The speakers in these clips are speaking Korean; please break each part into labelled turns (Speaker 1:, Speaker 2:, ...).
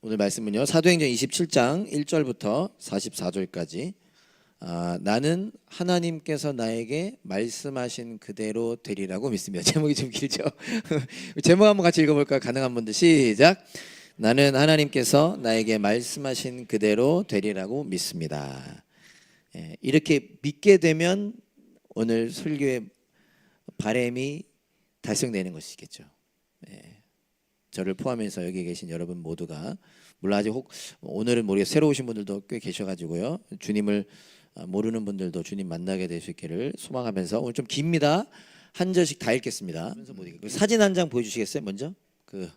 Speaker 1: 오늘 말씀은요, 사도행전 27장 1절부터 44절까지 나는 하나님께서 나에게 말씀하신 그대로 되리라고 믿습니다. 제목이 좀 길죠? 제목 한번 같이 읽어볼까요? 가능한 분들 시작. 나는 하나님께서 나에게 말씀하신 그대로 되리라고 믿습니다. 이렇게 믿게 되면 오늘 설교의 바람이 달성되는 것이겠죠. 저를 포함해서 여기 계신 여러분 모두가, 물론 아직 오늘은 모르겠어요. 새로 오신 분들도 꽤 계셔가지고요, 주님을 모르는 분들도 주님 만나게 될 수 있기를 소망하면서, 오늘 좀 깁니다. 한 절씩 다 읽겠습니다. 사진 한 장 보여주시겠어요? 먼저 그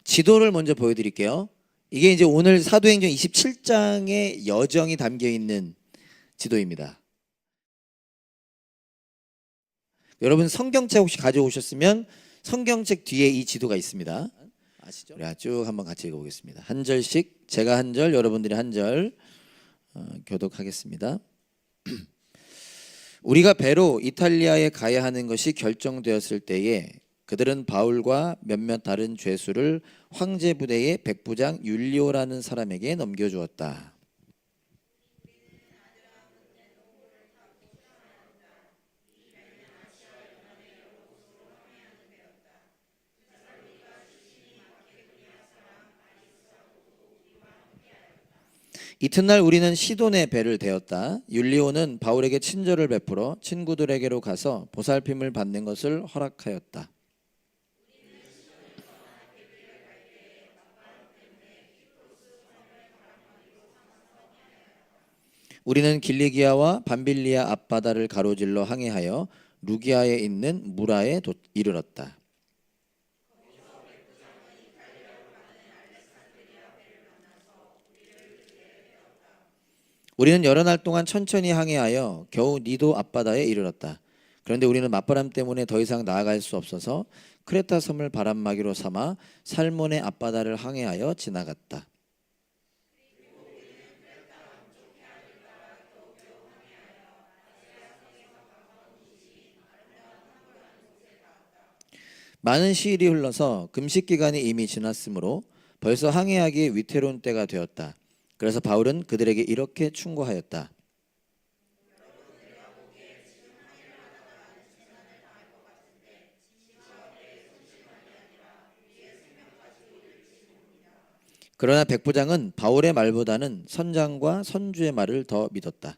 Speaker 1: 지도를 먼저 보여드릴게요. 이게 이제 오늘 사도행전 27장의 여정이 담겨 있는 지도입니다. 여러분 성경책 혹시 가져오셨으면 성경책 뒤에 이 지도가 있습니다. 아시죠? 우리 쭉 한번 같이 읽어보겠습니다. 한 절씩, 제가 한 절, 여러분들이 한 절 교독하겠습니다. 우리가 배로 이탈리아에 가야 하는 것이 결정되었을 때에 그들은 바울과 몇몇 다른 죄수를 황제 부대의 백부장 율리오라는 사람에게 넘겨주었다. 이튿날 우리는 시돈의 배를 대었다. 율리오는 바울에게 친절을 베풀어 친구들에게로 가서 보살핌을 받는 것을 허락하였다. 우리는 길리기아와 밤빌리아 앞바다를 가로질러 항해하여 루기아에 있는 무라에 이르렀다. 우리는 여러 날 동안 천천히 항해하여 겨우 니도 앞바다에 이르렀다. 그런데 우리는 맞바람 때문에 더 이상 나아갈 수 없어서 크레타 섬을 바람막이로 삼아 살몬의 앞바다를 항해하여 지나갔다. 많은 시일이 흘러서 금식 기간이 이미 지났으므로 벌써 항해하기 위태로운 때가 되었다. 그래서 바울은 그들에게 이렇게 충고하였다. 그러나 백부장은 바울의 말보다는 선장과 선주의 말을 더 믿었다.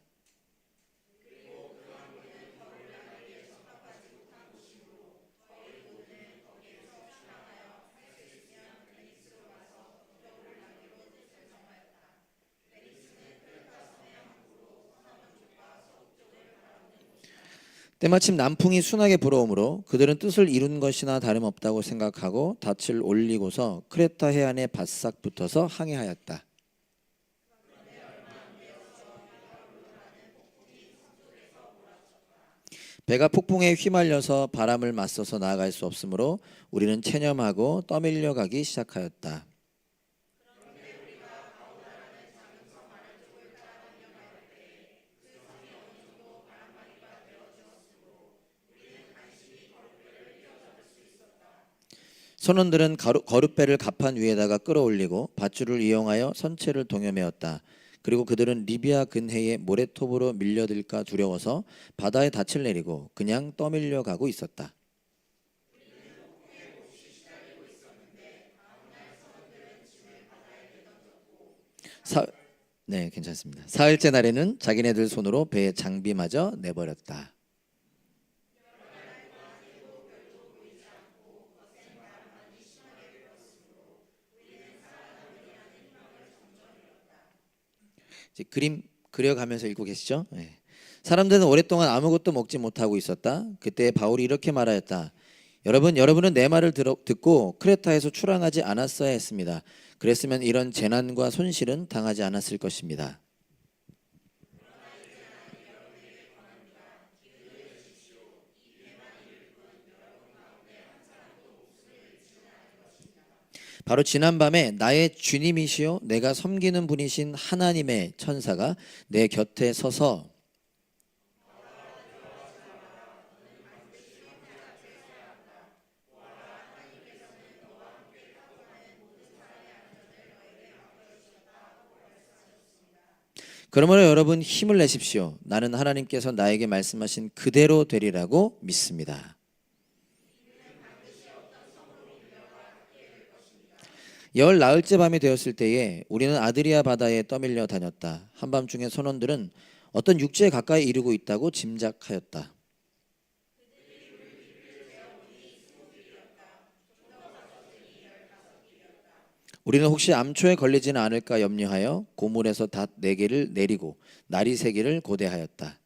Speaker 1: 때마침 남풍이 순하게 불어오므로 그들은 뜻을 이룬 것이나 다름없다고 생각하고 닻을 올리고서 크레타 해안에 바싹 붙어서 항해하였다. 배가 폭풍에 휘말려서 바람을 맞서서 나아갈 수 없으므로 우리는 체념하고 떠밀려 가기 시작하였다. 선원들은 거룻배를 갑판 위에다가 끌어올리고 밧줄을 이용하여 선체를 동여매었다. 그리고 그들은 리비아 근해의 모래톱으로 밀려들까 두려워서 바다에 닻을 내리고 그냥 떠밀려 가고 있었다. 네, 괜찮습니다. 사흘째 날에는 자기네들 손으로 배의 장비마저 내버렸다. 그림 그려가면서 읽고 계시죠? 네. 사람들은 오랫동안 아무것도 먹지 못하고 있었다. 그때 바울이 이렇게 말하였다. 여러분은 내 말을 듣고 크레타에서 출항하지 않았어야 했습니다. 그랬으면 이런 재난과 손실은 당하지 않았을 것입니다. 바로 지난밤에 나의 주님이시요 내가 섬기는 분이신 하나님의 천사가 내 곁에 서서 그러므로 여러분 힘을 내십시오. 나는 하나님께서 나에게 말씀하신 그대로 되리라고 믿습니다. 열 나흘째 밤이 되었을 때에 우리는 아드리아 바다에 떠밀려 다녔다. 한밤중에 선원들은 어떤 육지에 가까이 이르고 있다고 짐작하였다. 우리는 혹시 암초에 걸리지는 않을까 염려하여 고물에서 닷 4개를 내리고 나리 3개를 고대하였다.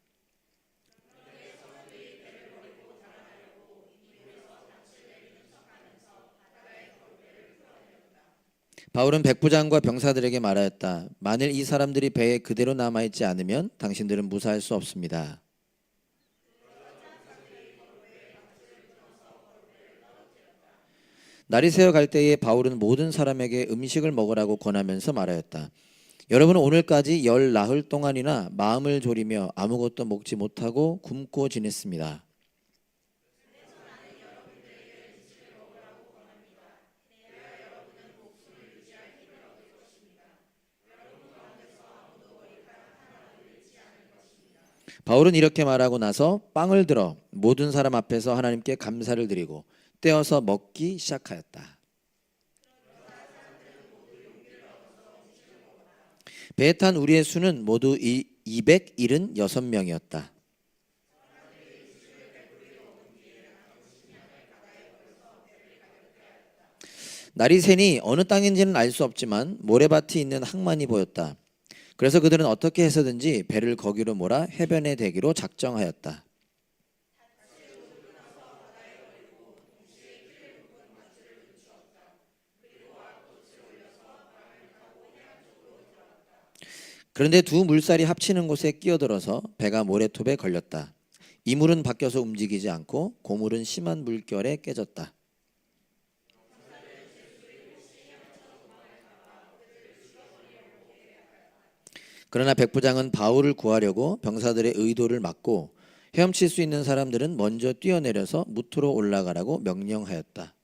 Speaker 1: 바울은 백부장과 병사들에게 말하였다. 만일 이 사람들이 배에 그대로 남아있지 않으면 당신들은 무사할 수 없습니다. 날이 새어 갈 때에 바울은 모든 사람에게 음식을 먹으라고 권하면서 말하였다. 여러분은 오늘까지 열 나흘 동안이나 마음을 졸이며 아무것도 먹지 못하고 굶고 지냈습니다. 바울은 이렇게 말하고 나서 빵을 들어 모든 사람 앞에서 하나님께 감사를 드리고 떼어서 먹기 시작하였다. 배에 탄 우리의 수는 모두 276명이었다. 날이 새니 어느 땅인지는 알 수 없지만 모래밭이 있는 항만이 보였다. 그래서 그들은 어떻게 해서든지 배를 거기로 몰아 해변에 대기로 작정하였다. 그런데 두 물살이 합치는 곳에 끼어들어서 배가 모래톱에 걸렸다. 이물은 바뀌어서 움직이지 않고 고물은 심한 물결에 깨졌다. 그러나 백부장은 바울을 구하려고 병사들의 의도를 막고 헤엄칠 수 있는 사람들은 먼저 뛰어내려서 무트로 올라가라고 명령하였다.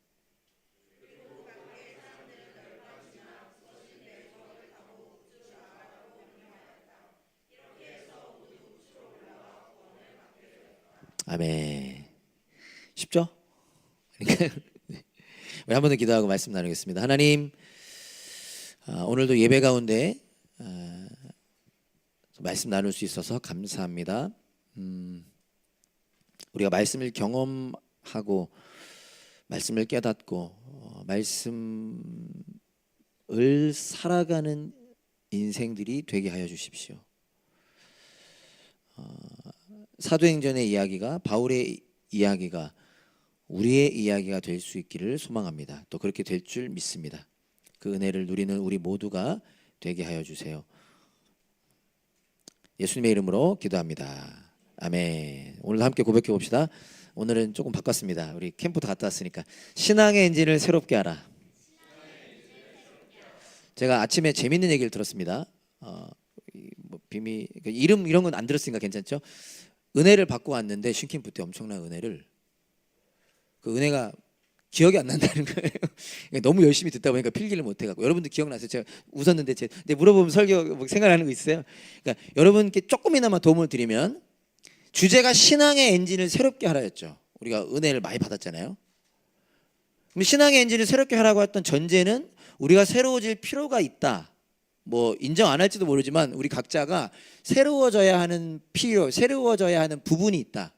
Speaker 1: 아멘. 쉽죠? 우리 한 번 더 기도하고 말씀 나누겠습니다. 하나님, 오늘도 예배 가운데 말씀 나눌 수 있어서 감사합니다. 우리가 말씀을 경험하고 말씀을 깨닫고 말씀을 살아가는 인생들이 되게 하여 주십시오. 사도행전의 이야기가 바울의 이야기가 우리의 이야기가 될 수 있기를 소망합니다. 또 그렇게 될 줄 믿습니다. 그 은혜를 누리는 우리 모두가 되게 하여 주세요. 예수님의 이름으로 기도합니다. 아멘. 오늘도 함께 고백해 봅시다. 오늘은 조금 바꿨습니다. 우리 캠프도 갔다 왔으니까 신앙의 엔진을 새롭게 하라. 제가 아침에 재밌는 얘기를 들었습니다. 뭐 비밀 이름 이런 건 안 들었으니까 괜찮죠? 은혜를 받고 왔는데 신캠프 때 엄청난 은혜를 그 은혜가 기억이 안 난다는 거예요. 너무 열심히 듣다 보니까 필기를 못 해갖고 여러분도 기억나세요? 제가 웃었는데 근데 물어보면 설교 뭐 생각나는 거 있어요? 그러니까 여러분께 조금이나마 도움을 드리면 주제가 신앙의 엔진을 새롭게 하라였죠. 우리가 은혜를 많이 받았잖아요. 그럼 신앙의 엔진을 새롭게 하라고 했던 전제는 우리가 새로워질 필요가 있다. 뭐 인정 안 할지도 모르지만 우리 각자가 새로워져야 하는 필요, 새로워져야 하는 부분이 있다.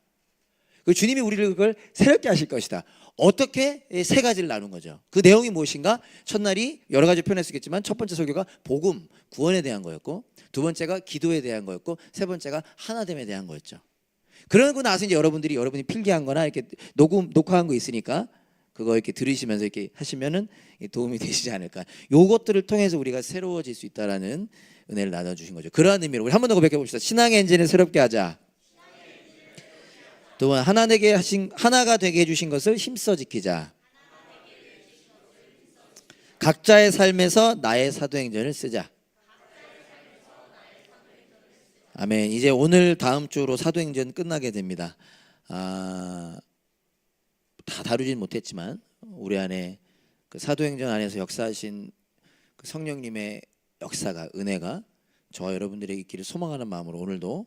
Speaker 1: 그 주님이 우리를 그걸 새롭게 하실 것이다. 어떻게? 세 가지를 나눈 거죠. 그 내용이 무엇인가? 첫날이 여러 가지 표현할 수 있겠지만 첫 번째 설교가 복음, 구원에 대한 거였고 두 번째가 기도에 대한 거였고 세 번째가 하나됨에 대한 거였죠. 그러고 나서 이제 여러분이 필기한 거나 이렇게 녹화한 거 있으니까 그거 이렇게 들으시면서 이렇게 하시면은 도움이 되시지 않을까. 요것들을 통해서 우리가 새로워질 수 있다라는 은혜를 나눠주신 거죠. 그러한 의미로 우리 한 번 더 고백해 봅시다. 신앙의 엔진을 새롭게 하자. 또 하나가 되게 해주신 것을 힘써 지키자. 각자의 삶에서 나의 사도행전을 쓰자. 아멘. 이제 오늘 다음 주로 사도행전 끝나게 됩니다. 다 다루진 못했지만 우리 안에 그 사도행전 안에서 역사하신 그 성령님의 역사가 은혜가 저와 여러분들에게 있기를 소망하는 마음으로 오늘도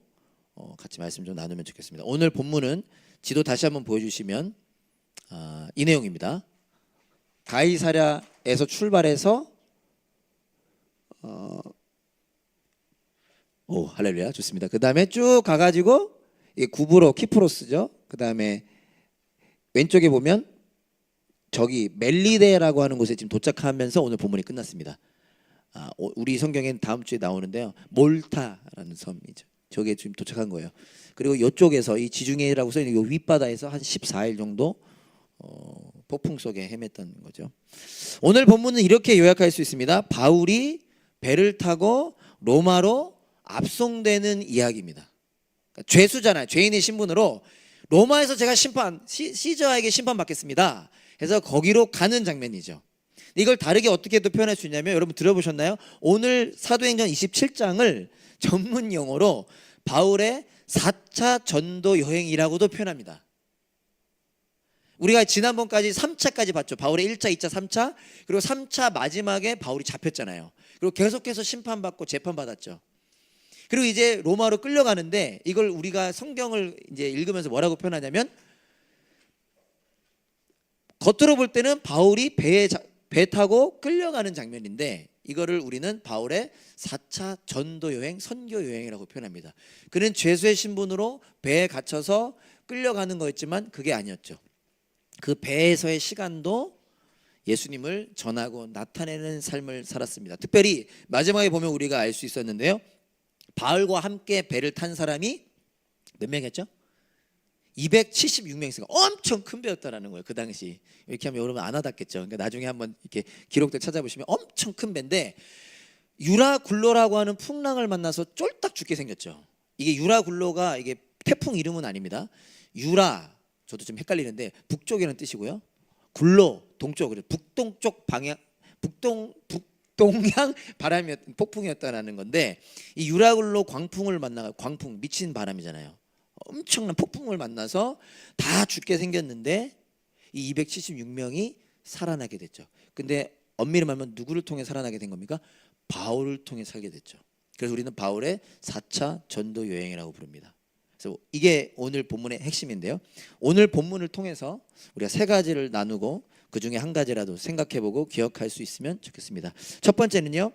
Speaker 1: 같이 말씀 좀 나누면 좋겠습니다. 오늘 본문은 지도 다시 한번 보여주시면 이 내용입니다. 가이사랴에서 출발해서 오 할렐루야 좋습니다. 그 다음에 쭉 가가지고 이게 구브로 키프로스죠. 그 다음에 왼쪽에 보면 저기 멜리데라고 하는 곳에 지금 도착하면서 오늘 본문이 끝났습니다. 우리 성경엔 다음 주에 나오는데요. 몰타라는 섬이죠. 저게 지금 도착한 거예요. 그리고 이쪽에서 이 지중해라고 써 있는 이 윗바다에서 한 14일 정도 폭풍 속에 헤맸던 거죠. 오늘 본문은 이렇게 요약할 수 있습니다. 바울이 배를 타고 로마로 압송되는 이야기입니다. 그러니까 죄수잖아요. 죄인의 신분으로 로마에서 제가 시저에게 심판받겠습니다. 그래서 거기로 가는 장면이죠. 이걸 다르게 어떻게 또 표현할 수 있냐면 여러분 들어보셨나요? 오늘 사도행전 27장을 전문 용어로 바울의 4차 전도 여행이라고도 표현합니다. 우리가 지난번까지 3차까지 봤죠. 바울의 1차, 2차, 3차 그리고 3차 마지막에 바울이 잡혔잖아요. 그리고 계속해서 심판받고 재판받았죠. 그리고 이제 로마로 끌려가는데 이걸 우리가 성경을 이제 읽으면서 뭐라고 표현하냐면 겉으로 볼 때는 바울이 배 타고 끌려가는 장면인데 이거를 우리는 바울의 4차 전도 여행, 선교 여행이라고 표현합니다. 그는 죄수의 신분으로 배에 갇혀서 끌려가는 거였지만 그게 아니었죠. 그 배에서의 시간도 예수님을 전하고 나타내는 삶을 살았습니다. 특별히 마지막에 보면 우리가 알 수 있었는데요. 바울과 함께 배를 탄 사람이 몇 명이었죠? 276명이니까 엄청 큰 배였다라는 거예요. 그 당시 이렇게 하면 여러분 안 와닿겠죠. 그러니까 나중에 한번 이렇게 기록들 찾아보시면 엄청 큰 배인데 유라굴로라고 하는 풍랑을 만나서 쫄딱 죽게 생겼죠. 이게 유라굴로가 이게 태풍 이름은 아닙니다. 유라 저도 좀 헷갈리는데 북쪽이라는 뜻이고요. 굴로 동쪽 그래서 북동쪽 방향 북동양 폭풍이었다는 건데 이 유라굴로 광풍을 만나 광풍 미친 바람이잖아요. 엄청난 폭풍을 만나서 다 죽게 생겼는데 이 276명이 살아나게 됐죠. 근데 엄밀히 말하면 누구를 통해 살아나게 된 겁니까? 바울을 통해 살게 됐죠. 그래서 우리는 바울의 4차 전도 여행이라고 부릅니다. 그래서 이게 오늘 본문의 핵심인데요. 오늘 본문을 통해서 우리가 세 가지를 나누고 그 중에 한 가지라도 생각해보고 기억할 수 있으면 좋겠습니다. 첫 번째는요.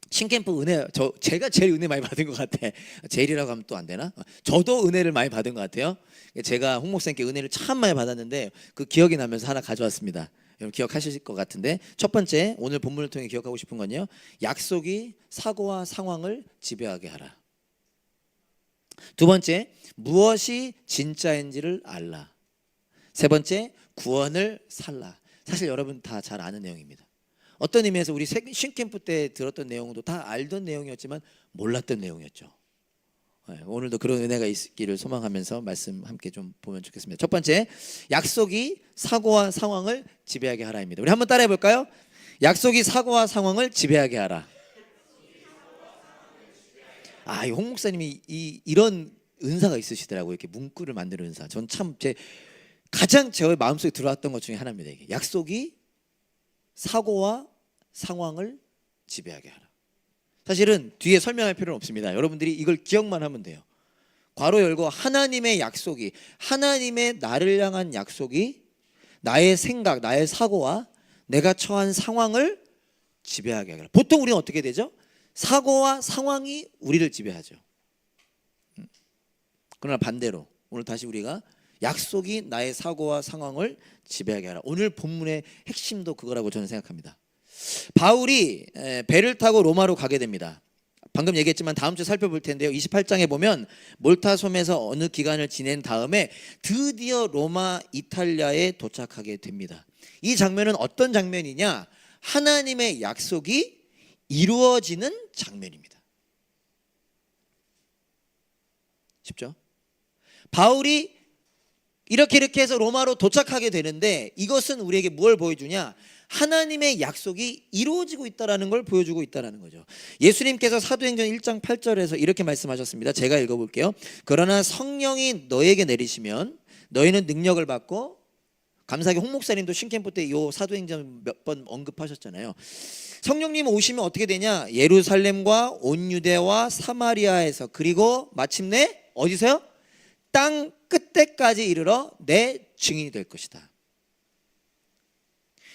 Speaker 1: 신캠프 은혜 제가 제일 은혜 많이 받은 것 같아. 제일이라고 하면 또 안 되나? 저도 은혜를 많이 받은 것 같아요. 제가 홍 목사님께 은혜를 참 많이 받았는데 그 기억이 나면서 하나 가져왔습니다. 여러분 기억하실 것 같은데 첫 번째 오늘 본문을 통해 기억하고 싶은 건요. 약속이 사고와 상황을 지배하게 하라. 두 번째 무엇이 진짜인지를 알라. 세 번째 구원을 살라. 사실 여러분 다 잘 아는 내용입니다. 어떤 의미에서 우리 신캠프 때 들었던 내용도 다 알던 내용이었지만 몰랐던 내용이었죠. 오늘도 그런 은혜가 있기를 소망하면서 말씀 함께 좀 보면 좋겠습니다. 첫 번째 약속이 사고와 상황을 지배하게 하라입니다. 우리 한번 따라해 볼까요? 약속이 사고와 상황을 지배하게 하라. 이 홍 목사님이 이런 은사가 있으시더라고요. 이렇게 문구를 만드는 은사. 전 참 가장 제 마음속에 들어왔던 것 중에 하나입니다. 이게 약속이 사고와 상황을 지배하게 하라. 사실은 뒤에 설명할 필요는 없습니다. 여러분들이 이걸 기억만 하면 돼요. 괄호 열고 하나님의 약속이 하나님의 나를 향한 약속이 나의 생각, 나의 사고와 내가 처한 상황을 지배하게 하라. 보통 우리는 어떻게 되죠? 사고와 상황이 우리를 지배하죠. 그러나 반대로 오늘 다시 우리가 약속이 나의 사고와 상황을 지배하게 하라. 오늘 본문의 핵심도 그거라고 저는 생각합니다. 바울이 배를 타고 로마로 가게 됩니다. 방금 얘기했지만 다음 주에 살펴볼 텐데요. 28장에 보면 몰타 섬에서 어느 기간을 지낸 다음에 드디어 로마 이탈리아에 도착하게 됩니다. 이 장면은 어떤 장면이냐? 하나님의 약속이 이루어지는 장면입니다. 쉽죠? 바울이 이렇게 해서 로마로 도착하게 되는데 이것은 우리에게 뭘 보여주냐? 하나님의 약속이 이루어지고 있다는 걸 보여주고 있다는 거죠. 예수님께서 사도행전 1장 8절에서 이렇게 말씀하셨습니다. 제가 읽어볼게요. 그러나 성령이 너에게 내리시면 너희는 능력을 받고 감사하게 홍 목사님도 신캠프 때 이 사도행전 몇 번 언급하셨잖아요. 성령님 오시면 어떻게 되냐? 예루살렘과 온 유대와 사마리아에서 그리고 마침내 어디서요? 땅 끝에까지 이르러 내 증인이 될 것이다.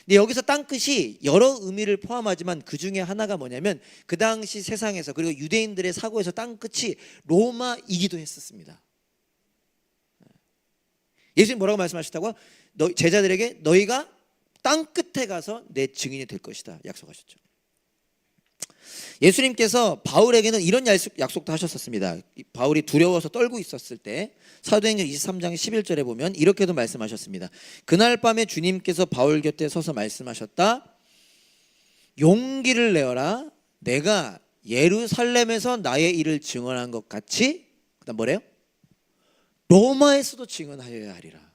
Speaker 1: 근데 여기서 땅 끝이 여러 의미를 포함하지만 그 중에 하나가 뭐냐면 그 당시 세상에서 그리고 유대인들의 사고에서 땅 끝이 로마이기도 했었습니다. 예수님 뭐라고 말씀하셨다고요? 제자들에게 너희가 땅 끝에 가서 내 증인이 될 것이다 약속하셨죠. 예수님께서 바울에게는 이런 약속도 하셨었습니다. 바울이 두려워서 떨고 있었을 때 사도행전 23장 11절에 보면 이렇게도 말씀하셨습니다. 그날 밤에 주님께서 바울 곁에 서서 말씀하셨다. 용기를 내어라. 내가 예루살렘에서 나의 일을 증언한 것 같이 그다음 뭐래요? 로마에서도 증언하여야 하리라.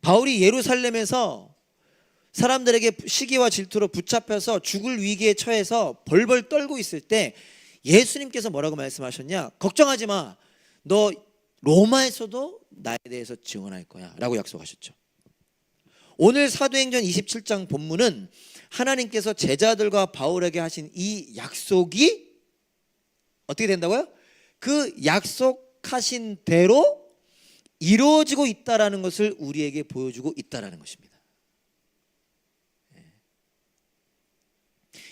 Speaker 1: 바울이 예루살렘에서 사람들에게 시기와 질투로 붙잡혀서 죽을 위기에 처해서 벌벌 떨고 있을 때 예수님께서 뭐라고 말씀하셨냐? 걱정하지 마. 너 로마에서도 나에 대해서 증언할 거야 라고 약속하셨죠. 오늘 사도행전 27장 본문은 하나님께서 제자들과 바울에게 하신 이 약속이 어떻게 된다고요? 그 약속하신 대로 이루어지고 있다라는 것을 우리에게 보여주고 있다라는 것입니다.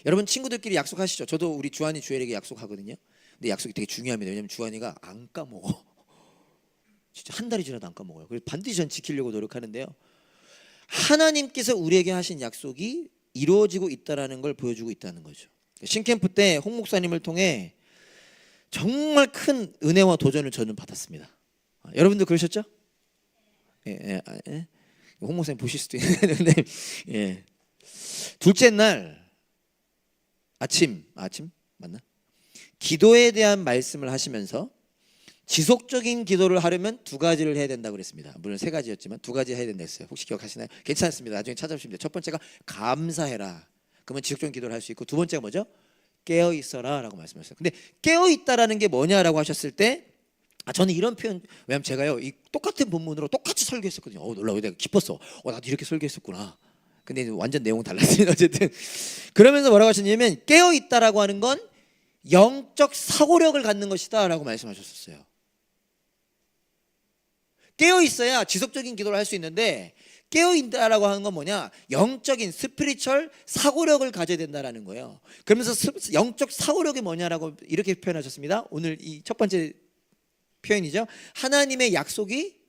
Speaker 1: 여러분 친구들끼리 약속하시죠? 저도 우리 주한이 주엘에게 약속하거든요. 근데 약속이 되게 중요합니다. 왜냐하면 주한이가 안 까먹어. 진짜 한 달이 지나도 안 까먹어요. 그래서 반드시 전 지키려고 노력하는데요. 하나님께서 우리에게 하신 약속이 이루어지고 있다는 걸 보여주고 있다는 거죠. 신캠프 때 홍 목사님을 통해 정말 큰 은혜와 도전을 저는 받았습니다. 여러분도 그러셨죠? 예. 홍 목사님 보실 수도 있는데 예. 둘째 날 아침 맞나? 기도에 대한 말씀을 하시면서 지속적인 기도를 하려면 두 가지를 해야 된다고 그랬습니다. 물론 세 가지였지만 두 가지 해야 된다 했어요. 혹시 기억하시나요? 괜찮습니다. 나중에 찾아보시면 돼요. 첫 번째가 감사해라. 그러면 지속적인 기도를 할 수 있고 두 번째가 뭐죠? 깨어 있어라 라고 말씀하셨어요. 근데 깨어 있다라는 게 뭐냐라고 하셨을 때 저는 이런 표현, 왜냐면 제가요 이 똑같은 본문으로 똑같이 설교했었거든요. 놀라워, 내가 기뻤어. 나도 이렇게 설교했었구나. 근데 완전 내용은 달랐습니다. 어쨌든 그러면서 뭐라고 하셨냐면 깨어 있다라고 하는 건 영적 사고력을 갖는 것이다 라고 말씀하셨었어요. 깨어 있어야 지속적인 기도를 할 수 있는데 깨어 있다라고 하는 건 뭐냐? 영적인 스피리추얼 사고력을 가져야 된다라는 거예요. 그러면서 영적 사고력이 뭐냐라고 이렇게 표현하셨습니다. 오늘 이 첫 번째 표현이죠. 하나님의 약속이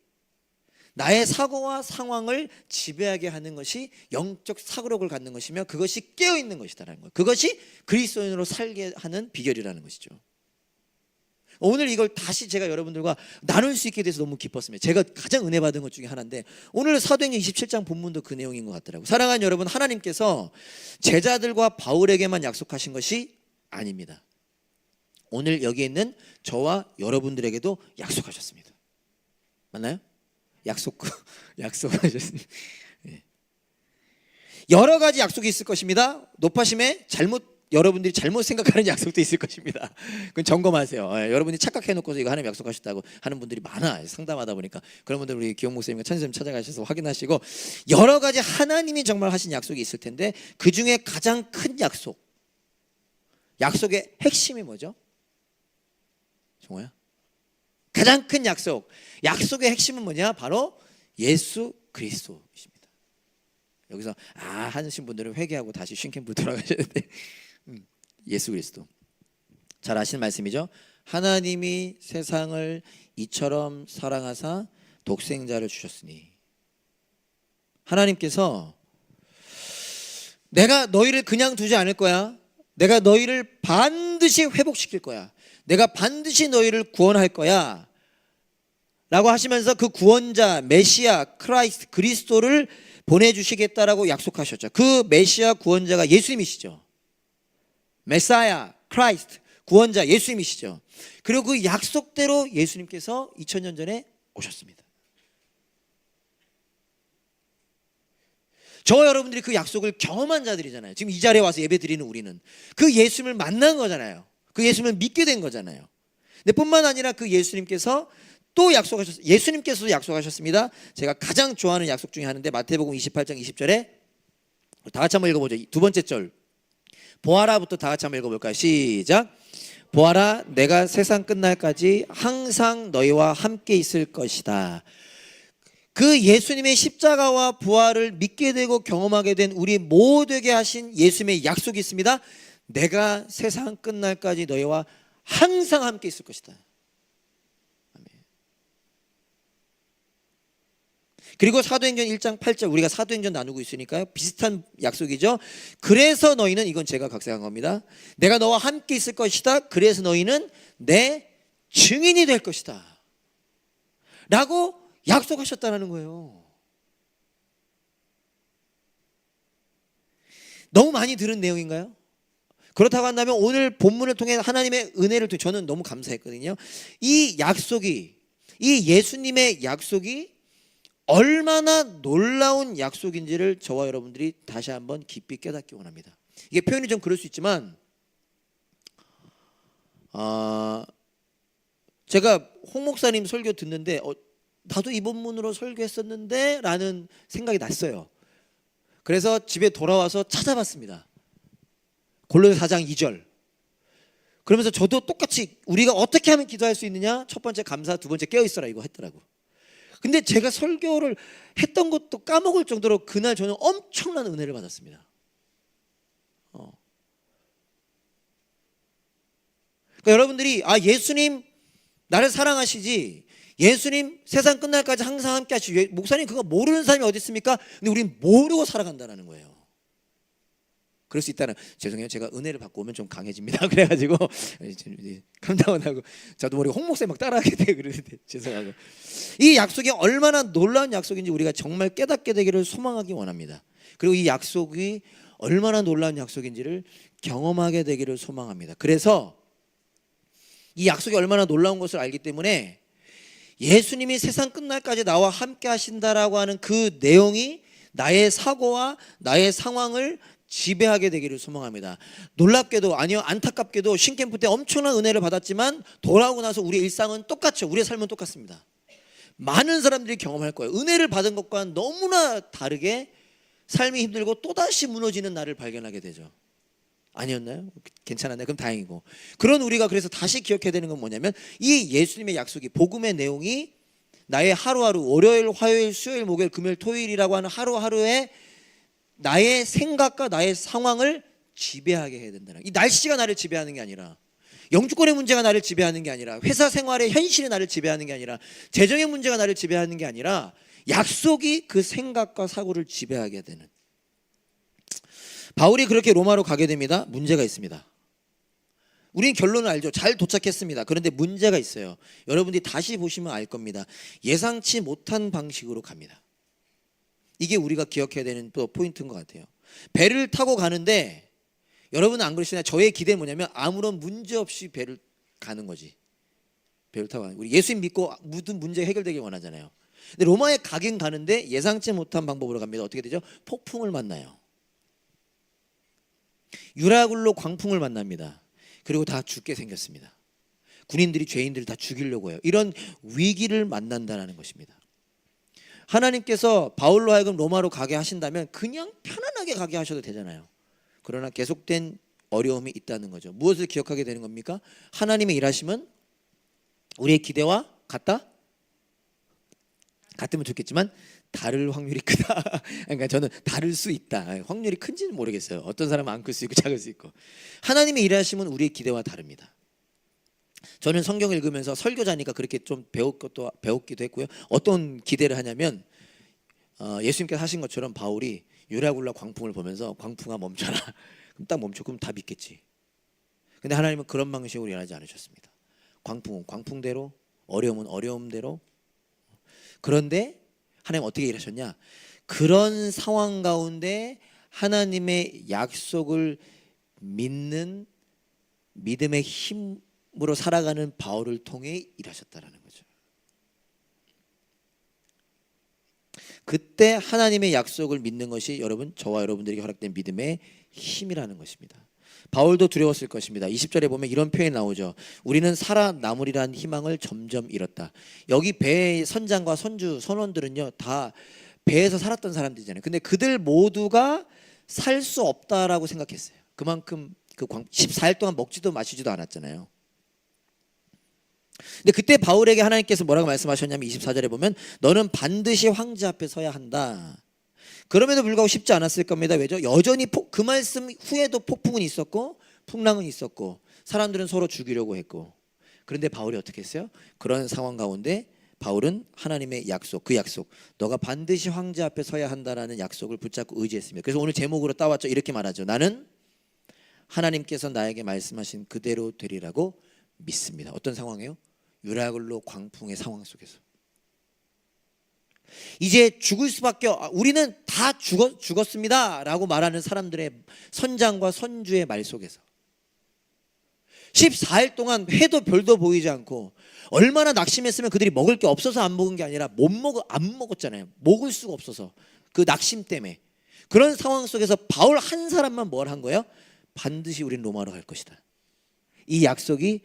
Speaker 1: 나의 사고와 상황을 지배하게 하는 것이 영적 사고력을 갖는 것이며 그것이 깨어있는 것이다라는 거예요. 그것이 그리스도인으로 살게 하는 비결이라는 것이죠. 오늘 이걸 다시 제가 여러분들과 나눌 수 있게 돼서 너무 기뻤습니다. 제가 가장 은혜 받은 것 중에 하나인데 오늘 사도행전 27장 본문도 그 내용인 것 같더라고요. 사랑하는 여러분, 하나님께서 제자들과 바울에게만 약속하신 것이 아닙니다. 오늘 여기 있는 저와 여러분들에게도 약속하셨습니다. 맞나요? 약속하셨습니다. 여러 가지 약속이 있을 것입니다. 높아심에 여러분들이 잘못 생각하는 약속도 있을 것입니다. 그건 점검하세요. 여러분이 착각해놓고서 이거 하나님 약속하셨다고 하는 분들이 많아. 상담하다 보니까 그런 분들 우리 기영 목사님과 천수님 찾아가셔서 확인하시고 여러 가지 하나님이 정말 하신 약속이 있을 텐데 그 중에 가장 큰 약속의 핵심이 뭐죠? 정호야? 가장 큰 약속의 핵심은 뭐냐? 바로 예수 그리스도이십니다. 여기서 하신 분들은 회개하고 다시 쉰캠프 돌아가셔야 돼. 예수 그리스도. 잘 아시는 말씀이죠. 하나님이 세상을 이처럼 사랑하사 독생자를 주셨으니 하나님께서 내가 너희를 그냥 두지 않을 거야. 내가 너희를 반드시 회복시킬 거야. 내가 반드시 너희를 구원할 거야 라고 하시면서 그 구원자 메시아 크라이스트 그리스도를 보내주시겠다라고 약속하셨죠. 그 메시아 구원자가 예수님이시죠. 메사야 크라이스트 구원자 예수님이시죠. 그리고 그 약속대로 예수님께서 2000년 전에 오셨습니다. 저 여러분들이 그 약속을 경험한 자들이잖아요. 지금 이 자리에 와서 예배 드리는 우리는 그 예수님을 만난 거잖아요. 그 예수님을 믿게 된 거잖아요. 근데 뿐만 아니라 그 예수님께서 또 약속하셨어요. 예수님께서도 약속하셨습니다. 제가 가장 좋아하는 약속 중에 하나인데 마태복음 28장 20절에 다 같이 한번 읽어보죠. 두 번째 절 보아라부터 다 같이 한번 읽어볼까요? 시작. 보아라 내가 세상 끝날까지 항상 너희와 함께 있을 것이다. 그 예수님의 십자가와 부활을 믿게 되고 경험하게 된 우리 모두에게 하신 예수님의 약속이 있습니다. 내가 세상 끝날까지 너희와 항상 함께 있을 것이다. 그리고 사도행전 1장 8절 우리가 사도행전 나누고 있으니까요. 비슷한 약속이죠. 그래서 너희는 이건 제가 각색한 겁니다. 내가 너와 함께 있을 것이다. 그래서 너희는 내 증인이 될 것이다. 라고 약속하셨다는 거예요. 너무 많이 들은 내용인가요? 그렇다고 한다면 오늘 본문을 통해 하나님의 은혜를 저는 너무 감사했거든요. 이 약속이 이 예수님의 약속이 얼마나 놀라운 약속인지를 저와 여러분들이 다시 한번 깊이 깨닫기 원합니다. 이게 표현이 좀 그럴 수 있지만 제가 홍 목사님 설교 듣는데 나도 이 본문으로 설교했었는데 라는 생각이 났어요. 그래서 집에 돌아와서 찾아봤습니다. 골로새 4장 2절. 그러면서 저도 똑같이 우리가 어떻게 하면 기도할 수 있느냐, 첫 번째 감사, 두 번째 깨어있어라 이거 했더라고. 근데 제가 설교를 했던 것도 까먹을 정도로 그날 저는 엄청난 은혜를 받았습니다. 그러니까 여러분들이 예수님 나를 사랑하시지, 예수님 세상 끝날까지 항상 함께 하시지, 목사님 그거 모르는 사람이 어디 있습니까? 근데 우린 모르고 살아간다는 거예요. 그럴 수 있다는, 죄송해요 제가 은혜를 받고 오면 좀 강해집니다. 그래가지고 감당하고 저도 모르게 홍 목사님 막 따라하게 돼 그러는데 죄송하고. 이 약속이 얼마나 놀라운 약속인지 우리가 정말 깨닫게 되기를 소망하기 원합니다. 그리고 이 약속이 얼마나 놀라운 약속인지를 경험하게 되기를 소망합니다. 그래서 이 약속이 얼마나 놀라운 것을 알기 때문에 예수님이 세상 끝날까지 나와 함께 하신다라고 하는 그 내용이 나의 사고와 나의 상황을 지배하게 되기를 소망합니다. 놀랍게도, 아니요 안타깝게도 신캠프 때 엄청난 은혜를 받았지만 돌아오고 나서 우리의 일상은 똑같죠. 우리의 삶은 똑같습니다. 많은 사람들이 경험할 거예요. 은혜를 받은 것과 너무나 다르게 삶이 힘들고 또다시 무너지는 나를 발견하게 되죠. 아니었나요? 괜찮았나요? 그럼 다행이고. 그런 우리가 그래서 다시 기억해야 되는 건 뭐냐면 이 예수님의 약속이, 복음의 내용이 나의 하루하루, 월요일, 화요일, 수요일, 목요일, 금요일, 토요일이라고 하는 하루하루에 나의 생각과 나의 상황을 지배하게 해야 된다는, 이 날씨가 나를 지배하는 게 아니라, 영주권의 문제가 나를 지배하는 게 아니라, 회사 생활의 현실이 나를 지배하는 게 아니라, 재정의 문제가 나를 지배하는 게 아니라 약속이 그 생각과 사고를 지배하게 되는. 바울이 그렇게 로마로 가게 됩니다. 문제가 있습니다. 우리는 결론을 알죠. 잘 도착했습니다. 그런데 문제가 있어요. 여러분들이 다시 보시면 알 겁니다. 예상치 못한 방식으로 갑니다. 이게 우리가 기억해야 되는 또 포인트인 것 같아요. 배를 타고 가는데 여러분은 안 그러시나요? 저의 기대는 뭐냐면 아무런 문제 없이 배를 가는 거지. 배를 타고 가는. 우리 예수님 믿고 모든 문제 해결되길 원하잖아요. 근데 로마에 가긴 가는데 예상치 못한 방법으로 갑니다. 어떻게 되죠? 폭풍을 만나요. 유라굴로 광풍을 만납니다. 그리고 다 죽게 생겼습니다. 군인들이 죄인들을 다 죽이려고 해요. 이런 위기를 만난다는 것입니다. 하나님께서 바울로 하여금 로마로 가게 하신다면 그냥 편안하게 가게 하셔도 되잖아요. 그러나 계속된 어려움이 있다는 거죠. 무엇을 기억하게 되는 겁니까? 하나님의 일하심은 우리의 기대와 같으면 좋겠지만 다를 확률이 크다. 그러니까 저는 다를 수 있다. 확률이 큰지는 모르겠어요. 어떤 사람은 안 클 수 있고 작을 수 있고. 하나님의 일하심은 우리의 기대와 다릅니다. 저는 성경 읽으면서 설교자니까 그렇게 좀 배웠기도 했고요. 어떤 기대를 하냐면 예수님께서 하신 것처럼 바울이 유라굴라 광풍을 보면서 광풍아 멈춰라. 그럼 딱 멈춰. 그럼 다 믿겠지. 근데 하나님은 그런 방식으로 일하지 않으셨습니다. 광풍은 광풍대로, 어려움은 어려움대로. 그런데 하나님 어떻게 일하셨냐? 그런 상황 가운데 하나님의 약속을 믿는 믿음의 힘으로 살아가는 바울을 통해 일하셨다라는 거죠. 그때 하나님의 약속을 믿는 것이 여러분, 저와 여러분들에게 허락된 믿음의 힘이라는 것입니다. 바울도 두려웠을 것입니다. 20절에 보면 이런 표현이 나오죠. 우리는 살아남으리란 희망을 점점 잃었다. 여기 배의 선장과 선주 선원들은요 다 배에서 살았던 사람들이잖아요. 근데 그들 모두가 살 수 없다라고 생각했어요. 그만큼 14일 동안 먹지도 마시지도 않았잖아요. 근데 그때 바울에게 하나님께서 뭐라고 말씀하셨냐면 24절에 보면 너는 반드시 황제 앞에 서야 한다. 그럼에도 불구하고 쉽지 않았을 겁니다. 왜죠? 여전히 그 말씀 후에도 폭풍은 있었고 풍랑은 있었고 사람들은 서로 죽이려고 했고, 그런데 바울이 어떻게 했어요? 그런 상황 가운데 바울은 하나님의 약속, 그 약속, 너가 반드시 황제 앞에 서야 한다라는 약속을 붙잡고 의지했습니다. 그래서 오늘 제목으로 따왔죠. 이렇게 말하죠. 나는 하나님께서 나에게 말씀하신 그대로 되리라고 믿습니다. 어떤 상황이에요? 유라굴로 광풍의 상황 속에서 이제 죽을 수밖에, 우리는 다 죽었습니다 라고 말하는 사람들의 선장과 선주의 말 속에서 14일 동안 해도 별도 보이지 않고, 얼마나 낙심했으면 그들이 먹을 게 없어서 안 먹은 게 아니라 안 먹었잖아요. 먹을 수가 없어서 그 낙심 때문에. 그런 상황 속에서 바울 한 사람만 뭘 한 거예요? 반드시 우리는 로마로 갈 것이다. 이 약속이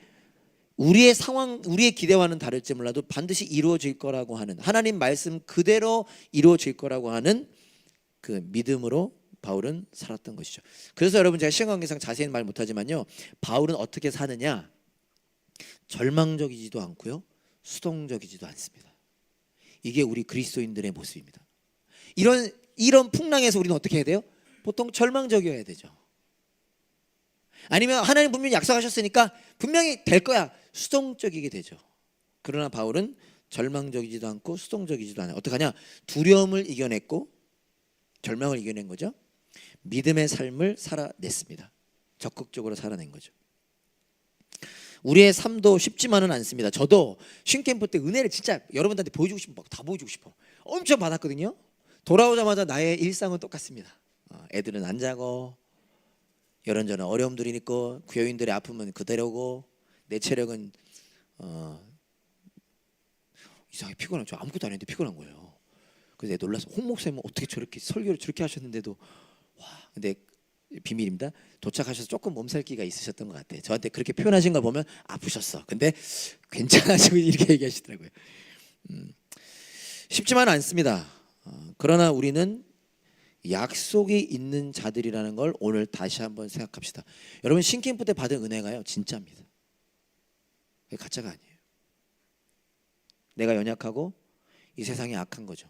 Speaker 1: 우리의 상황, 우리의 기대와는 다를지 몰라도 반드시 이루어질 거라고 하는, 하나님 말씀 그대로 이루어질 거라고 하는 그 믿음으로 바울은 살았던 것이죠. 그래서 여러분, 제가 시간 관계상 자세히 말 못하지만요, 바울은 어떻게 사느냐, 절망적이지도 않고요 수동적이지도 않습니다. 이게 우리 그리스도인들의 모습입니다. 이런 풍랑에서 우리는 어떻게 해야 돼요? 보통 절망적이어야 되죠. 아니면 하나님 분명히 약속하셨으니까 분명히 될 거야, 수동적이게 되죠. 그러나 바울은 절망적이지도 않고 수동적이지도 않아요. 어떡하냐? 두려움을 이겨냈고 절망을 이겨낸 거죠. 믿음의 삶을 살아냈습니다. 적극적으로 살아낸 거죠. 우리의 삶도 쉽지만은 않습니다. 저도 쉰캠프 때 은혜를 진짜 여러분들한테 보여주고 싶어, 다 보여주고 싶어, 엄청 받았거든요. 돌아오자마자 나의 일상은 똑같습니다. 애들은 안 자고, 이런저런 어려움들이 있고, 구여인들의 아픔은 그대로고, 내 체력은 이상하게 피곤한, 저 아무것도 안 했는데 피곤한 거예요. 그래서 내가 놀라서, 홍 목사님은 어떻게 저렇게 설교를 저렇게 하셨는데도, 와. 근데 비밀입니다. 도착하셔서 조금 몸살기가 있으셨던 것 같아요. 저한테 그렇게 표현하신 걸 보면 아프셨어. 근데 괜찮아지고 이렇게 얘기하시더라고요. 쉽지만 않습니다. 그러나 우리는 약속이 있는 자들이라는 걸 오늘 다시 한번 생각합시다. 여러분, 신캠프 때 받은 은혜가요 진짜입니다. 가짜가 아니에요. 내가 연약하고 이 세상이 악한 거죠.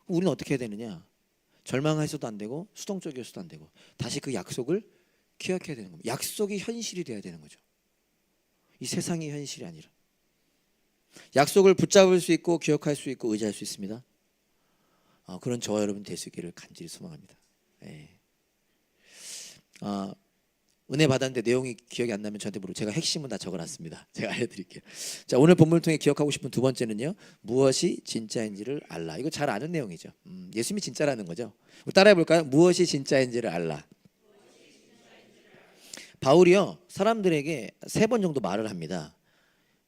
Speaker 1: 우리는 어떻게 해야 되느냐? 절망해서도 안 되고 수동적이어서도 안 되고 다시 그 약속을 기억해야 되는 겁니다. 약속이 현실이 돼야 되는 거죠. 이 세상이 현실이 아니라. 약속을 붙잡을 수 있고 기억할 수 있고 의지할 수 있습니다. 그런 저와 여러분 될 수 있기를 간절히 소망합니다. 네. 은혜 받았는데 내용이 기억이 안 나면 저한테 물어보세요. 제가 핵심은 다 적어놨습니다. 제가 알려드릴게요. 자, 오늘 본문을 통해 기억하고 싶은 두 번째는요, 무엇이 진짜인지를 알라. 이거 잘 아는 내용이죠. 예수님이 진짜라는 거죠. 따라해 볼까요? 무엇이 진짜인지를 알라. 바울이요 사람들에게 3번 정도 말을 합니다.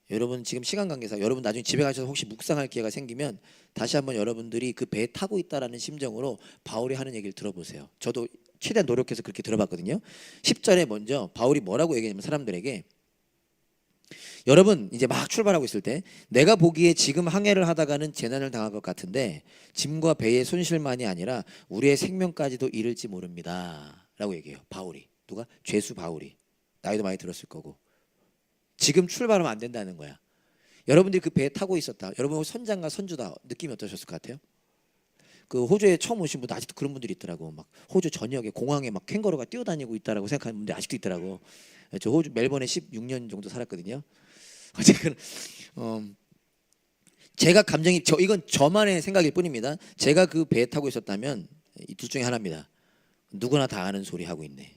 Speaker 1: 여러분 지금 시간 관계상 여러분 나중에 집에 가셔서 혹시 묵상할 기회가 생기면 다시 한번 여러분들이 그 배에 타고 있다라는 심정으로 바울이 하는 얘기를 들어보세요. 저도 최대한 노력해서 그렇게 들어봤거든요. 10절에 먼저 바울이 뭐라고 얘기하냐면, 사람들에게, 여러분 이제 막 출발하고 있을 때 내가 보기에 지금 항해를 하다가는 재난을 당할 것 같은데 짐과 배의 손실만이 아니라 우리의 생명까지도 잃을지 모릅니다 라고 얘기해요. 바울이. 누가? 죄수 바울이. 나이도 많이 들었을 거고 지금 출발하면 안 된다는 거야. 여러분들이 그 배에 타고 있었다, 여러분 선장과 선주다, 느낌이 어떠셨을 것 같아요? 그 호주에 처음 오신 분도 아직도 그런 분들이 있더라고. 막 호주 전역에 공항에 막 캥거루가 뛰어다니고 있다라고 생각하는 분들이 아직도 있더라고. 저 호주 멜번에 16년 정도 살았거든요. 어쨌든 제가 감정이 이건 저만의 생각일 뿐입니다. 제가 그 배에 타고 있었다면 이 둘 중에 하나입니다. 누구나 다 아는 소리 하고 있네.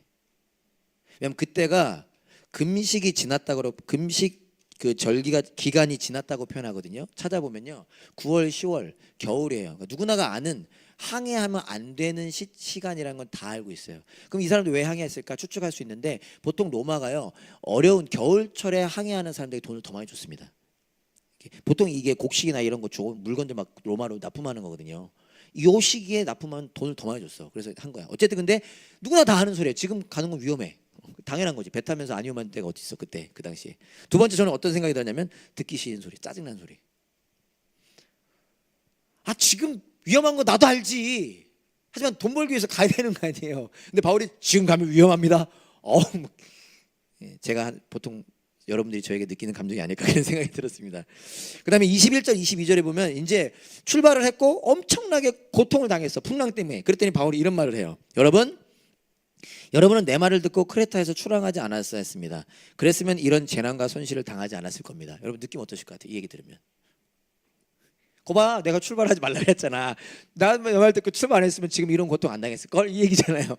Speaker 1: 왜냐면 그때가 금식이 지났다고, 금식 그 절기가 기간이 지났다고 표현하거든요. 찾아보면요 9월 10월 겨울이에요. 그러니까 누구나가 아는, 항해하면 안 되는 시간이라는 건 다 알고 있어요. 그럼 이 사람들 왜 항해했을까 추측할 수 있는데, 보통 로마가요 어려운 겨울철에 항해하는 사람들에게 돈을 더 많이 줬습니다. 보통 이게 곡식이나 이런 거 좋은 물건들 막 로마로 납품하는 거거든요. 이 시기에 납품하면 돈을 더 많이 줬어. 그래서 한 거야. 어쨌든 근데 누구나 다 하는 소리예요. 지금 가는 건 위험해. 당연한 거지. 배 타면서 안 위험한 때가 어디 있어 그때 그 당시에. 두 번째 저는 어떤 생각이 들었냐면 듣기 싫은 소리, 짜증난 소리. 아 지금 위험한 거 나도 알지. 하지만 돈 벌기 위해서 가야 되는 거 아니에요. 근데 바울이 지금 가면 위험합니다. 제가 보통 여러분들이 저에게 느끼는 감정이 아닐까 그런 생각이 들었습니다. 그 다음에 21절 22절에 보면 이제 출발을 했고 엄청나게 고통을 당했어. 풍랑 때문에. 그랬더니 바울이 이런 말을 해요. 여러분은 내 말을 듣고 크레타에서 출항하지 않았어야 했습니다. 그랬으면 이런 재난과 손실을 당하지 않았을 겁니다. 여러분 느낌 어떠실 것 같아요? 이 얘기 들으면. 거봐 내가 출발하지 말라 그랬잖아. 나 말 듣고 출발 안 했으면 지금 이런 고통 안 당했을걸? 이 얘기잖아요.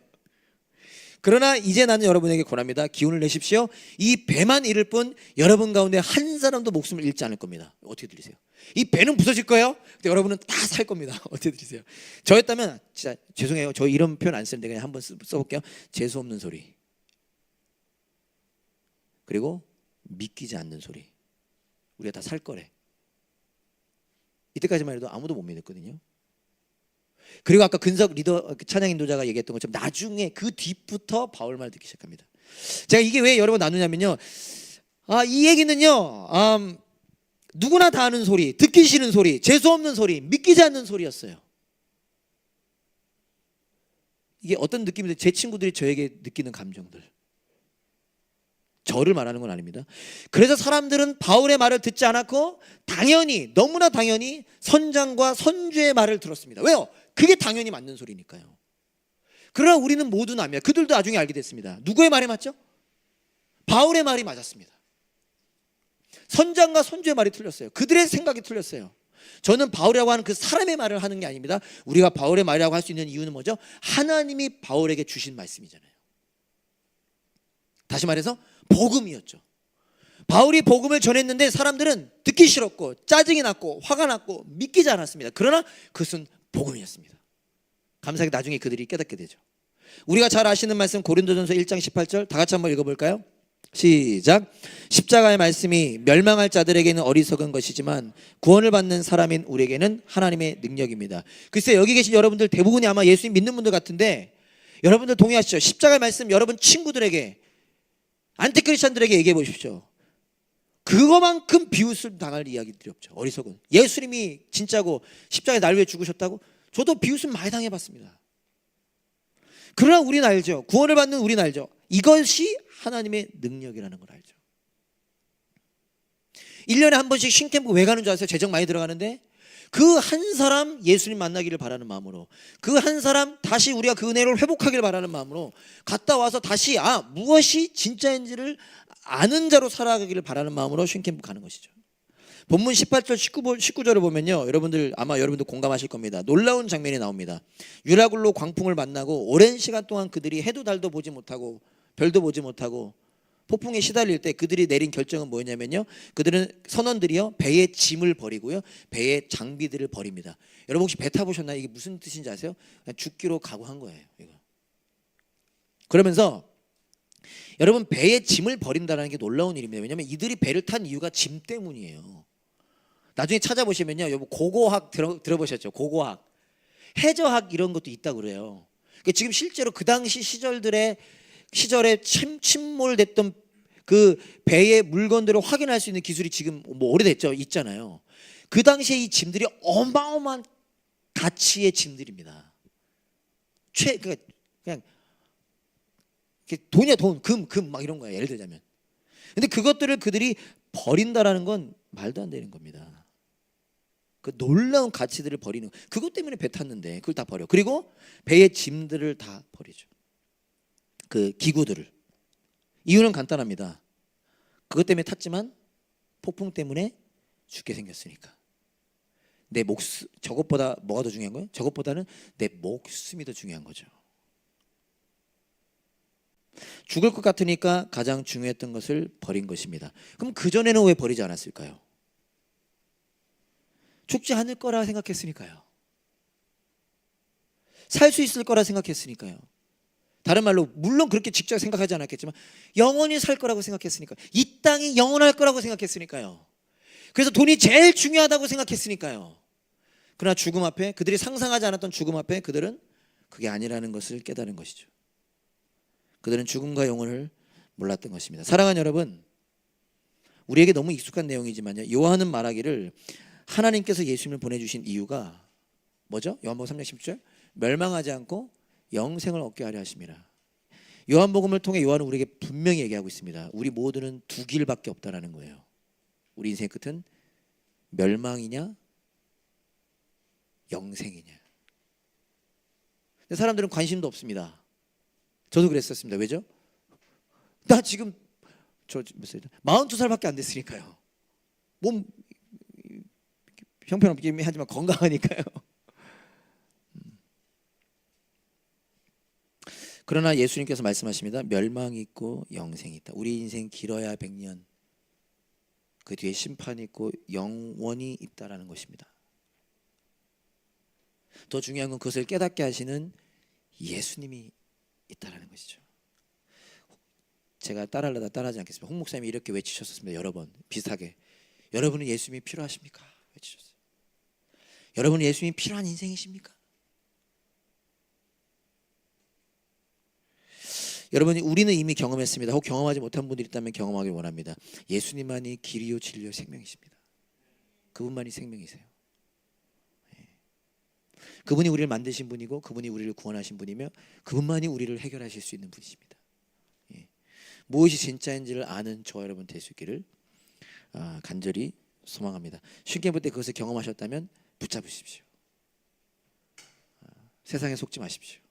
Speaker 1: 그러나 이제 나는 여러분에게 권합니다. 기운을 내십시오. 이 배만 잃을 뿐 여러분 가운데 한 사람도 목숨을 잃지 않을 겁니다. 어떻게 들리세요? 이 배는 부서질 거예요. 근데 여러분은 다 살 겁니다. 어떻게 들리세요? 저였다면 진짜 죄송해요. 저 이런 표현 안 쓰는데 그냥 한번 써볼게요. 재수 없는 소리. 그리고 믿기지 않는 소리. 우리가 다 살 거래. 이때까지만 해도 아무도 못 믿었거든요. 그리고 아까 근석 리더 찬양 인도자가 얘기했던 것처럼 나중에 그 뒤부터 바울 말 듣기 시작합니다. 제가 이게 왜 여러 번 나누냐면요. 이 얘기는요. 누구나 다 아는 소리, 듣기 싫은 소리, 재수 없는 소리, 믿기지 않는 소리였어요. 이게 어떤 느낌인데 제 친구들이 저에게 느끼는 감정들. 저를 말하는 건 아닙니다. 그래서 사람들은 바울의 말을 듣지 않았고 당연히 너무나 당연히 선장과 선주의 말을 들었습니다. 왜요? 그게 당연히 맞는 소리니까요. 그러나 우리는 모두는 압니다. 그들도 나중에 알게 됐습니다. 누구의 말이 맞죠? 바울의 말이 맞았습니다. 선장과 선주의 말이 틀렸어요. 그들의 생각이 틀렸어요. 저는 바울이라고 하는 그 사람의 말을 하는 게 아닙니다. 우리가 바울의 말이라고 할 수 있는 이유는 뭐죠? 하나님이 바울에게 주신 말씀이잖아요. 다시 말해서 복음이었죠. 바울이 복음을 전했는데 사람들은 듣기 싫었고 짜증이 났고 화가 났고 믿기지 않았습니다. 그러나 그것은 복음이었습니다. 감사하게 나중에 그들이 깨닫게 되죠. 우리가 잘 아시는 말씀 고린도전서 1장 18절 다 같이 한번 읽어볼까요? 시작. 십자가의 말씀이 멸망할 자들에게는 어리석은 것이지만 구원을 받는 사람인 우리에게는 하나님의 능력입니다. 글쎄 여기 계신 여러분들 대부분이 아마 예수님 믿는 분들 같은데 여러분들 동의하시죠? 십자가의 말씀 여러분 친구들에게 안티크리스찬들에게 얘기해 보십시오. 그거만큼 비웃음 당할 이야기들이 없죠. 어리석은. 예수님이 진짜고 십자가에 날 위해 죽으셨다고? 저도 비웃음 많이 당해봤습니다. 그러나 우리는 알죠. 구원을 받는 우리는 알죠. 이것이 하나님의 능력이라는 걸 알죠. 1년에 한 번씩 신캠프 왜 가는 줄 아세요? 재정 많이 들어가는데 그 한 사람 예수님 만나기를 바라는 마음으로 그 한 사람 다시 우리가 그 은혜를 회복하기를 바라는 마음으로 갔다 와서 다시 무엇이 진짜인지를 아는 자로 살아가기를 바라는 마음으로 신캠프 가는 것이죠. 본문 18절 19절을 보면요. 여러분들 아마 여러분들 공감하실 겁니다. 놀라운 장면이 나옵니다. 유라굴로 광풍을 만나고 오랜 시간 동안 그들이 해도 달도 보지 못하고 별도 보지 못하고 폭풍에 시달릴 때 그들이 내린 결정은 뭐였냐면요. 그들은 선원들이요. 배의 짐을 버리고요. 배의 장비들을 버립니다. 여러분 혹시 배 타보셨나요? 이게 무슨 뜻인지 아세요? 그냥 죽기로 각오한 거예요. 이거. 그러면서 여러분 배의 짐을 버린다는 게 놀라운 일입니다. 왜냐하면 이들이 배를 탄 이유가 짐 때문이에요. 나중에 찾아보시면요. 여러분 고고학 들어보셨죠? 고고학. 해저학 이런 것도 있다고 그래요. 그러니까 지금 실제로 그 당시 시절에 침몰됐던 그 배의 물건들을 확인할 수 있는 기술이 지금 뭐 오래됐죠. 있잖아요. 그 당시에 이 짐들이 어마어마한 가치의 짐들입니다. 그냥 돈이야 돈, 금 막 이런 거야. 예를 들자면. 근데 그것들을 그들이 버린다라는 건 말도 안 되는 겁니다. 그 놀라운 가치들을 버리는 그것 때문에 배 탔는데 그걸 다 버려. 그리고 배의 짐들을 다 버리죠. 그 기구들을. 이유는 간단합니다. 그것 때문에 탔지만 폭풍 때문에 죽게 생겼으니까. 내 목숨 저것보다 뭐가 더 중요한 거예요? 저것보다는 내 목숨이 더 중요한 거죠. 죽을 것 같으니까 가장 중요했던 것을 버린 것입니다. 그럼 그전에는 왜 버리지 않았을까요? 죽지 않을 거라 생각했으니까요. 살 수 있을 거라 생각했으니까요. 다른 말로 물론 그렇게 직접 생각하지 않았겠지만 영원히 살 거라고 생각했으니까 이 땅이 영원할 거라고 생각했으니까요. 그래서 돈이 제일 중요하다고 생각했으니까요. 그러나 죽음 앞에 그들이 상상하지 않았던 죽음 앞에 그들은 그게 아니라는 것을 깨달은 것이죠. 그들은 죽음과 영혼을 몰랐던 것입니다. 사랑하는 여러분, 우리에게 너무 익숙한 내용이지만요, 요한은 말하기를 하나님께서 예수님을 보내주신 이유가 뭐죠? 요한복음 3장 10절, 멸망하지 않고 영생을 얻게 하려 하심이라. 요한복음을 통해 요한은 우리에게 분명히 얘기하고 있습니다. 우리 모두는 두 길밖에 없다라는 거예요. 우리 인생의 끝은 멸망이냐 영생이냐. 근데 사람들은 관심도 없습니다. 저도 그랬었습니다. 왜죠? 나 지금 몇 살이다? 42살밖에 안 됐으니까요. 몸 형편없긴 하지만 건강하니까요. 그러나 예수님께서 말씀하십니다. 멸망이 있고 영생이 있다. 우리 인생 길어야 100년, 그 뒤에 심판이 있고 영원이 있다라는 것입니다. 더 중요한 건 그것을 깨닫게 하시는 예수님이 있다라는 것이죠. 제가 따라하려다 따라하지 않겠습니다. 홍 목사님이 이렇게 외치셨습니다. 여러 번 비슷하게. 여러분은 예수님이 필요하십니까? 외치셨어요. 여러분은 예수님이 필요한 인생이십니까? 여러분, 우리는 이미 경험했습니다. 혹 경험하지 못한 분들이 있다면 경험하길 원합니다. 예수님만이 길이요 진리요 생명이십니다. 그분만이 생명이세요. 그분이 우리를 만드신 분이고 그분이 우리를 구원하신 분이며 그분만이 우리를 해결하실 수 있는 분이십니다. 무엇이 진짜인지를 아는 저와 여러분 될 수 있기를 간절히 소망합니다. 신기부 때 그것을 경험하셨다면 붙잡으십시오. 세상에 속지 마십시오.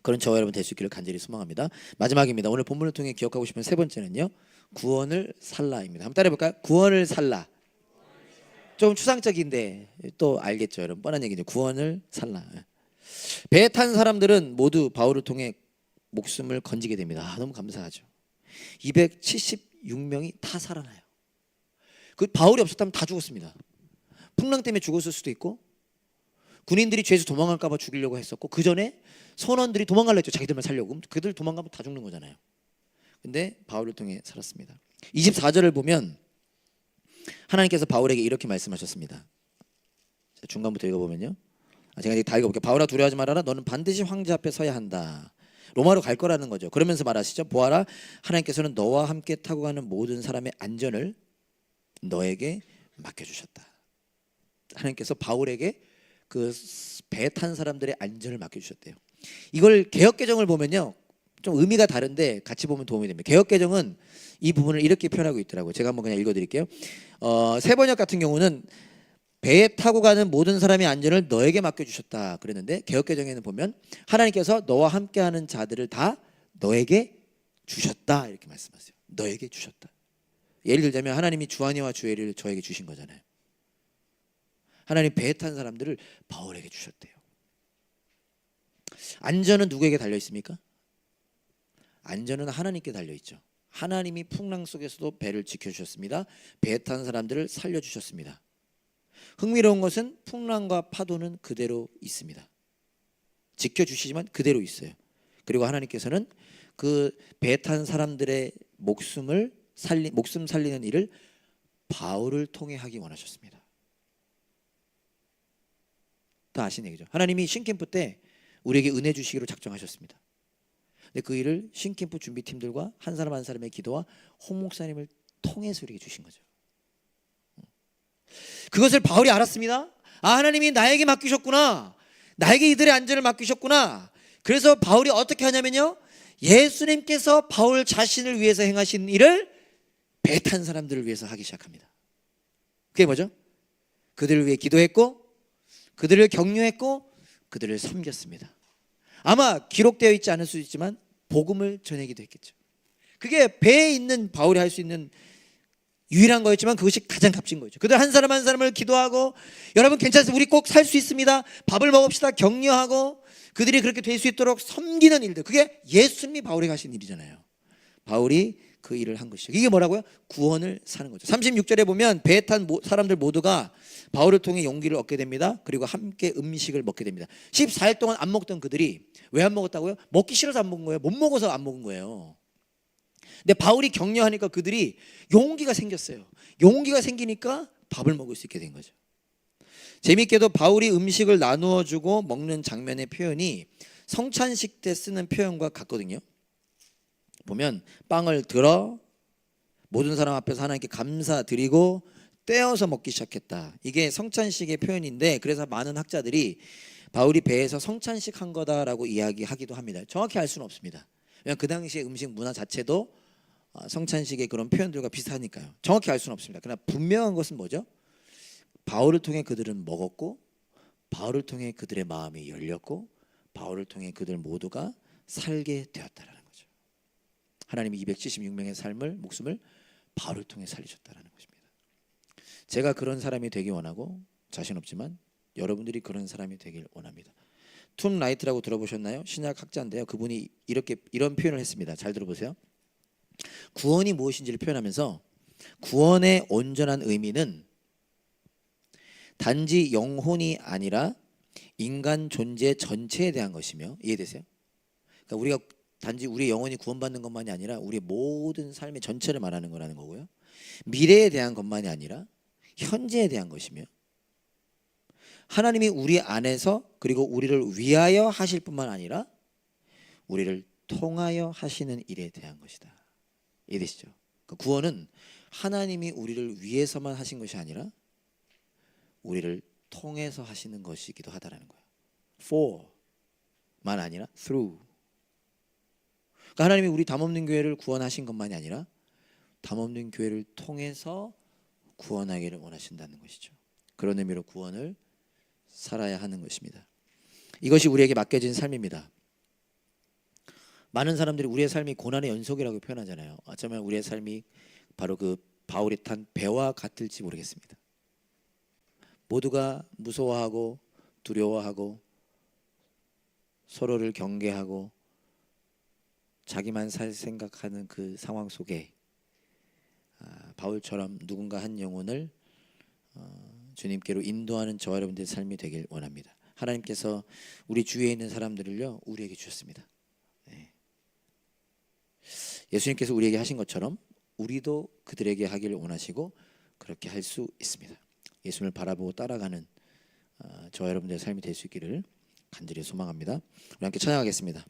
Speaker 1: 그런 저와 여러분 될 수 있기를 간절히 소망합니다. 마지막입니다. 오늘 본문을 통해 기억하고 싶은 세 번째는요, 구원을 살라입니다. 한번 따라해볼까요? 구원을 살라. 좀 추상적인데 또 알겠죠, 여러분. 뻔한 얘기죠. 구원을 살라. 배에 탄 사람들은 모두 바울을 통해 목숨을 건지게 됩니다. 너무 감사하죠. 276명이 다 살아나요. 그 바울이 없었다면 다 죽었습니다. 풍랑 때문에 죽었을 수도 있고, 군인들이 죄에서 도망갈까 봐 죽이려고 했었고, 그 전에 선원들이 도망가려 했죠. 자기들만 살려고. 그럼 그들 도망가면 다 죽는 거잖아요. 근데 바울을 통해 살았습니다. 24절을 보면 하나님께서 바울에게 이렇게 말씀하셨습니다. 중간부터 읽어보면요, 제가 이제 다 읽어볼게요. 바울아, 두려워하지 말아라. 너는 반드시 황제 앞에 서야 한다. 로마로 갈 거라는 거죠. 그러면서 말하시죠. 보아라, 하나님께서는 너와 함께 타고 가는 모든 사람의 안전을 너에게 맡겨주셨다. 하나님께서 바울에게 그 배 탄 사람들의 안전을 맡겨주셨대요. 이걸 개역개정을 보면요, 좀 의미가 다른데 같이 보면 도움이 됩니다. 개역개정은 이 부분을 이렇게 표현하고 있더라고요. 제가 한번 그냥 읽어드릴게요. 세번역 같은 경우는 배에 타고 가는 모든 사람의 안전을 너에게 맡겨주셨다 그랬는데, 개역개정에는 보면 하나님께서 너와 함께하는 자들을 다 너에게 주셨다 이렇게 말씀하세요. 너에게 주셨다. 예를 들자면 하나님이 주한이와 주애를 저에게 주신 거잖아요. 하나님 배에 탄 사람들을 바울에게 주셨대요. 안전은 누구에게 달려 있습니까? 안전은 하나님께 달려 있죠. 하나님이 풍랑 속에서도 배를 지켜주셨습니다. 배에 탄 사람들을 살려주셨습니다. 흥미로운 것은 풍랑과 파도는 그대로 있습니다. 지켜주시지만 그대로 있어요. 그리고 하나님께서는 그 배에 탄 사람들의 목숨 살리는 일을 바울을 통해 하기 원하셨습니다. 다 아시는 얘기죠. 하나님이 신캠프 때 우리에게 은혜 주시기로 작정하셨습니다. 근데 그 일을 신캠프 준비팀들과 한 사람 한 사람의 기도와 홍 목사님을 통해서 우리에게 주신 거죠. 그것을 바울이 알았습니다. 하나님이 나에게 맡기셨구나. 나에게 이들의 안전을 맡기셨구나. 그래서 바울이 어떻게 하냐면요, 예수님께서 바울 자신을 위해서 행하신 일을 배 탄 사람들을 위해서 하기 시작합니다. 그게 뭐죠? 그들을 위해 기도했고, 그들을 격려했고, 그들을 섬겼습니다. 아마 기록되어 있지 않을 수 있지만 복음을 전하기도 했겠죠. 그게 배에 있는 바울이 할 수 있는 유일한 거였지만 그것이 가장 값진 거죠. 그들 한 사람 한 사람을 기도하고, 여러분 괜찮습니다, 우리 꼭 살 수 있습니다, 밥을 먹읍시다, 격려하고, 그들이 그렇게 될 수 있도록 섬기는 일들, 그게 예수님이 바울이 하신 일이잖아요. 바울이 그 일을 한 것이죠. 이게 뭐라고요? 구원을 사는 거죠. 36절에 보면 배에 탄 사람들 모두가 바울을 통해 용기를 얻게 됩니다. 그리고 함께 음식을 먹게 됩니다. 14일 동안 안 먹던 그들이 왜 안 먹었다고요? 먹기 싫어서 안 먹은 거예요? 못 먹어서 안 먹은 거예요. 근데 바울이 격려하니까 그들이 용기가 생겼어요. 용기가 생기니까 밥을 먹을 수 있게 된 거죠. 재미있게도 바울이 음식을 나누어 주고 먹는 장면의 표현이 성찬식 때 쓰는 표현과 같거든요. 보면 빵을 들어 모든 사람 앞에서 하나님께 감사드리고 떼어서 먹기 시작했다. 이게 성찬식의 표현인데 그래서 많은 학자들이 바울이 배에서 성찬식 한 거다라고 이야기하기도 합니다. 정확히 알 수는 없습니다. 왜냐하면 그 당시의 음식 문화 자체도 성찬식의 그런 표현들과 비슷하니까요. 정확히 알 수는 없습니다. 그러나 분명한 것은 뭐죠? 바울을 통해 그들은 먹었고 바울을 통해 그들의 마음이 열렸고 바울을 통해 그들 모두가 살게 되었다라는 거죠. 하나님이 276명의 삶을 목숨을 바울을 통해 살리셨다라는 것입니다. 제가 그런 사람이 되기 원하고 자신 없지만 여러분들이 그런 사람이 되길 원합니다. 툰 라이트라고 들어보셨나요? 신약 학자인데요. 그분이 이런 표현을 했습니다. 잘 들어보세요. 구원이 무엇인지를 표현하면서 구원의 온전한 의미는 단지 영혼이 아니라 인간 존재 전체에 대한 것이며, 이해되세요? 그러니까 우리가 단지 우리의 영혼이 구원받는 것만이 아니라 우리의 모든 삶의 전체를 말하는 거라는 거고요. 미래에 대한 것만이 아니라 현재에 대한 것이며 하나님이 우리 안에서 그리고 우리를 위하여 하실 뿐만 아니라 우리를 통하여 하시는 일에 대한 것이다. 이해되시죠? 그러니까 구원은 하나님이 우리를 위해서만 하신 것이 아니라 우리를 통해서 하시는 것이기도 하다라는 거예요. for만 아니라 through. 그러니까 하나님이 우리 담없는 교회를 구원하신 것만이 아니라 담없는 교회를 통해서 구원하기를 원하신다는 것이죠. 그런 의미로 구원을 살아야 하는 것입니다. 이것이 우리에게 맡겨진 삶입니다. 많은 사람들이 우리의 삶이 고난의 연속이라고 표현하잖아요. 어쩌면 우리의 삶이 바로 그 바울이 탄 배와 같을지 모르겠습니다. 모두가 무서워하고 두려워하고 서로를 경계하고 자기만 살 생각하는 그 상황 속에 바울처럼 누군가 한 영혼을 주님께로 인도하는 저와 여러분들의 삶이 되길 원합니다. 하나님께서 우리 주위에 있는 사람들을요 우리에게 주셨습니다. 예수님께서 우리에게 하신 것처럼 우리도 그들에게 하기를 원하시고 그렇게 할 수 있습니다. 예수님을 바라보고 따라가는 저와 여러분들의 삶이 될 수 있기를 간절히 소망합니다. 우리 함께 찬양하겠습니다.